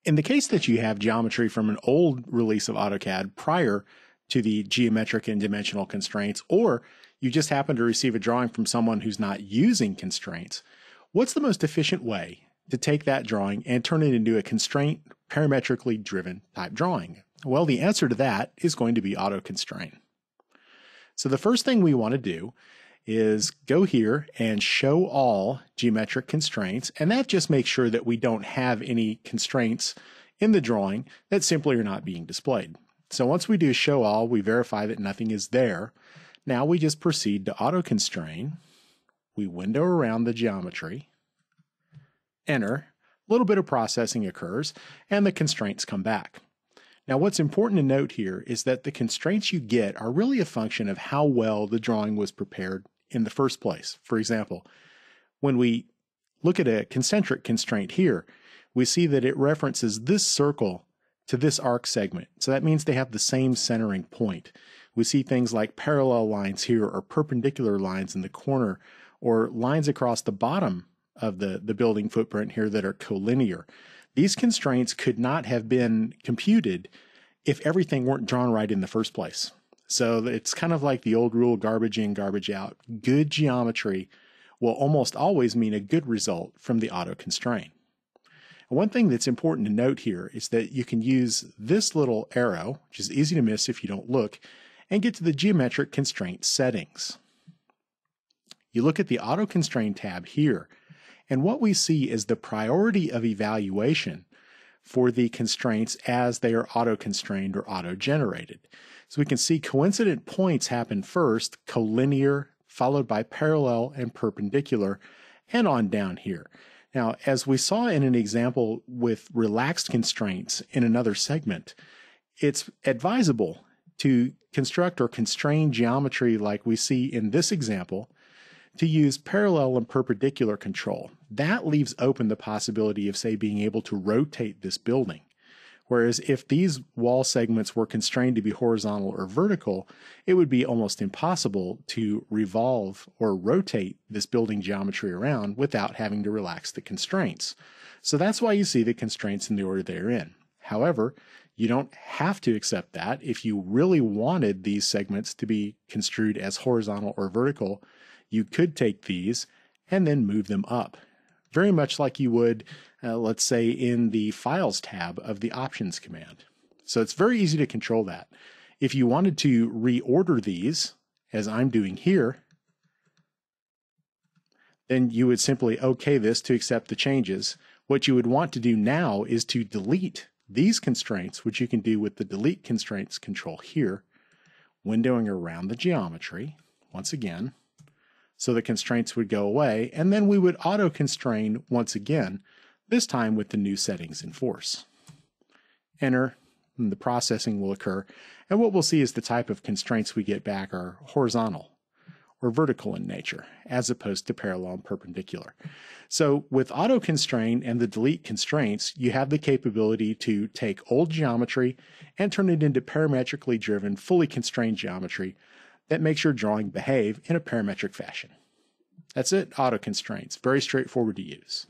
In the case that you have geometry from an old release of AutoCAD prior to the geometric and dimensional constraints, or you just happen to receive a drawing from someone who's not using constraints, what's the most efficient way to take that drawing and turn it into a constraint parametrically driven type drawing? Well, the answer to that is going to be AutoConstraint. So the first thing we want to do is go here and show all geometric constraints, and that just makes sure that we don't have any constraints in the drawing that simply are not being displayed. So once we do show all, we verify that nothing is there. Now we just proceed to AutoConstrain. We window around the geometry, enter, a little bit of processing occurs, and the constraints come back. Now what's important to note here is that the constraints you get are really a function of how well the drawing was prepared in the first place. For example, when we look at a concentric constraint here, we see that it references this circle to this arc segment. So that means they have the same centering point. We see things like parallel lines here, or perpendicular lines in the corner, or lines across the bottom of the building footprint here that are collinear. These constraints could not have been computed if everything weren't drawn right in the first place. So it's kind of like the old rule, garbage in, garbage out. Good geometry will almost always mean a good result from the AutoConstraint. One thing that's important to note here is that you can use this little arrow, which is easy to miss if you don't look, and get to the geometric constraint settings. You look at the AutoConstraint tab here, and what we see is the priority of evaluation for the constraints as they are auto-constrained or auto-generated. So we can see coincident points happen first, collinear, followed by parallel and perpendicular, and on down here. Now, as we saw in an example with relaxed constraints in another segment, it's advisable to construct or constrain geometry like we see in this example to use parallel and perpendicular control. That leaves open the possibility of, say, being able to rotate this building. Whereas if these wall segments were constrained to be horizontal or vertical, it would be almost impossible to revolve or rotate this building geometry around without having to relax the constraints. So that's why you see the constraints in the order they're in. However, you don't have to accept that. If you really wanted these segments to be construed as horizontal or vertical, you could take these and then move them up, very much like you would, let's say, in the Files tab of the Options command. So it's very easy to control that. If you wanted to reorder these, as I'm doing here, then you would simply OK this to accept the changes. What you would want to do now is to delete these constraints, which you can do with the Delete Constraints control here, windowing around the geometry, once again, so the constraints would go away, and then we would auto-constrain once again, this time with the new settings in force. Enter, and the processing will occur, and what we'll see is the type of constraints we get back are horizontal or vertical in nature, as opposed to parallel and perpendicular. So with AutoConstrain and the Delete Constraints, you have the capability to take old geometry and turn it into parametrically driven, fully constrained geometry that makes your drawing behave in a parametric fashion. That's it, AutoConstraints. Very straightforward to use.